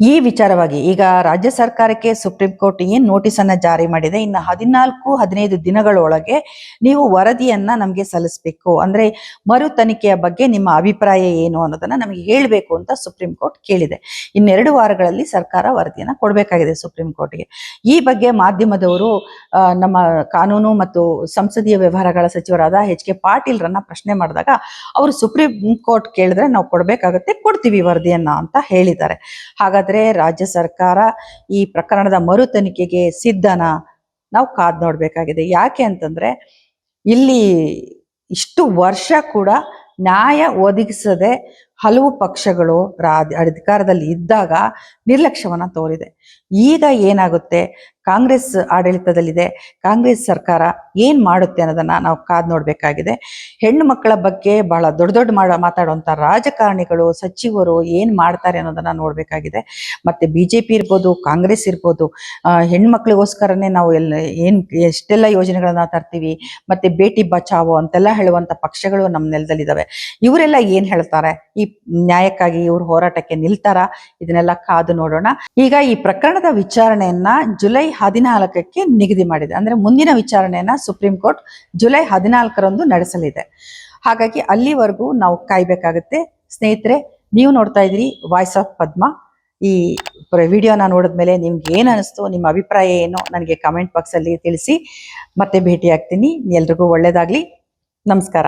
ಈ ವಿಚಾರವಾಗಿ ಈಗ ರಾಜ್ಯ ಸರ್ಕಾರಕ್ಕೆ ಸುಪ್ರೀಂ ಕೋರ್ಟ್ ಏನ್ ನೋಟಿಸ್ ಅನ್ನ ಜಾರಿ ಮಾಡಿದೆ, ಇನ್ನು 14-15 ದಿನಗಳೊಳಗೆ ನೀವು ವರದಿಯನ್ನ ನಮ್ಗೆ ಸಲ್ಲಿಸ್ಬೇಕು. ಅಂದ್ರೆ ಮರು ತನಿಖೆಯ ಬಗ್ಗೆ ನಿಮ್ಮ ಅಭಿಪ್ರಾಯ ಏನು ಅನ್ನೋದನ್ನ ನಮಗೆ ಹೇಳ್ಬೇಕು ಅಂತ ಸುಪ್ರೀಂ ಕೋರ್ಟ್ ಕೇಳಿದೆ. 2 ವಾರಗಳಲ್ಲಿ ಸರ್ಕಾರ ವರದಿಯನ್ನ ಕೊಡ್ಬೇಕಾಗಿದೆ ಸುಪ್ರೀಂ ಕೋರ್ಟ್ಗೆ. ಈ ಬಗ್ಗೆ ಮಾಧ್ಯಮದವರು ನಮ್ಮ ಕಾನೂನು ಮತ್ತು ಸಂಸದೀಯ ವ್ಯವಹಾರಗಳ ಸಚಿವರಾದ HK ಪಾಟೀಲ್ರನ್ನ ಪ್ರಶ್ನೆ ಮಾಡಿದಾಗ ಅವರು ಸುಪ್ರೀಂ ಕೋರ್ಟ್ ಕೇಳಿದ್ರೆ ನಾವು ಕೊಡ್ಬೇಕಾಗತ್ತೆ, ಕೊಡ್ತೀವಿ ವರದಿಯನ್ನ ಅಂತ ಹೇಳಿದ್ದಾರೆ. ಹಾಗಾದ್ರೆ ರಾಜ್ಯ ಸರ್ಕಾರ ಈ ಪ್ರಕರಣದ ಮರು ತನಿಖೆಗೆ ಸಿದ್ಧನಾ? ನಾವು ಕಾದ್ ನೋಡ್ಬೇಕಾಗಿದೆ. ಯಾಕೆ ಅಂತಂದ್ರೆ ಇಲ್ಲಿ ಇಷ್ಟು ವರ್ಷ ಕೂಡ ನ್ಯಾಯ ಒದಗಿಸದೆ ಹಲವು ಪಕ್ಷಗಳು ಅಧಿಕಾರದಲ್ಲಿ ಇದ್ದಾಗ ನಿರ್ಲಕ್ಷ್ಯವನ್ನ ತೋರಿದೆ. ಈಗ ಏನಾಗುತ್ತೆ, ಕಾಂಗ್ರೆಸ್ ಆಡಳಿತದಲ್ಲಿದೆ, ಕಾಂಗ್ರೆಸ್ ಸರ್ಕಾರ ಏನ್ ಮಾಡುತ್ತೆ ಅನ್ನೋದನ್ನ ನಾವು ಕಾದ್ ನೋಡ್ಬೇಕಾಗಿದೆ. ಹೆಣ್ಣು ಮಕ್ಕಳ ಬಗ್ಗೆ ಬಹಳ ದೊಡ್ಡ ಮಾತಾಡುವಂತ ರಾಜಕಾರಣಿಗಳು, ಸಚಿವರು ಏನ್ ಮಾಡ್ತಾರೆ ಅನ್ನೋದನ್ನ ನೋಡ್ಬೇಕಾಗಿದೆ. ಮತ್ತೆ BJP ಇರ್ಬೋದು, ಕಾಂಗ್ರೆಸ್ ಇರ್ಬೋದು, ಹೆಣ್ಮಕ್ಳಿಗೋಸ್ಕರನೇ ನಾವು ಎಷ್ಟೆಲ್ಲ ಯೋಜನೆಗಳನ್ನ ತರ್ತೀವಿ, ಮತ್ತೆ ಬೇಟಿ ಬಚಾವೋ ಅಂತೆಲ್ಲ ಹೇಳುವಂತ ಪಕ್ಷಗಳು ನಮ್ಮ ನೆಲದಲ್ಲಿದ್ದಾವೆ. ಇವರೆಲ್ಲ ಏನ್ ಹೇಳ್ತಾರೆ, ಈ ನ್ಯಾಯಕ್ಕಾಗಿ ಇವ್ರ ಹೋರಾಟಕ್ಕೆ ನಿಲ್ತಾರ? ಇದನ್ನೆಲ್ಲ ಕಾದು ನೋಡೋಣ. ಈಗ ಈ ಪ್ರಕರಣದ ವಿಚಾರಣೆಯನ್ನ ಜುಲೈ 14ಕ್ಕೆ ನಿಗದಿ ಮಾಡಿದೆ. ಅಂದ್ರೆ ಮುಂದಿನ ವಿಚಾರಣೆಯನ್ನ ಸುಪ್ರೀಂ ಕೋರ್ಟ್ ಜುಲೈ 14ರಂದು ನಡೆಸಲಿದೆ. ಹಾಗಾಗಿ ಅಲ್ಲಿವರೆಗೂ ನಾವು ಕಾಯ್ಬೇಕಾಗುತ್ತೆ. ಸ್ನೇಹಿತರೆ, ನೀವು ನೋಡ್ತಾ ಇದ್ದೀರಿ ವಾಯ್ಸ್ ಆಫ್ ಪದ್ಮ. ಈ ವಿಡಿಯೋನ ನೋಡಿದ್ಮೇಲೆ ನಿಮ್ಗೆ ಏನ್ ಅನಿಸ್ತು, ನಿಮ್ಮ ಅಭಿಪ್ರಾಯ ಏನು ನನಗೆ ಕಮೆಂಟ್ ಬಾಕ್ಸ್ ಅಲ್ಲಿ ತಿಳಿಸಿ. ಮತ್ತೆ ಭೇಟಿ ಆಗ್ತೀನಿ. ಎಲ್ರಿಗೂ ಒಳ್ಳೇದಾಗ್ಲಿ. ನಮಸ್ಕಾರ.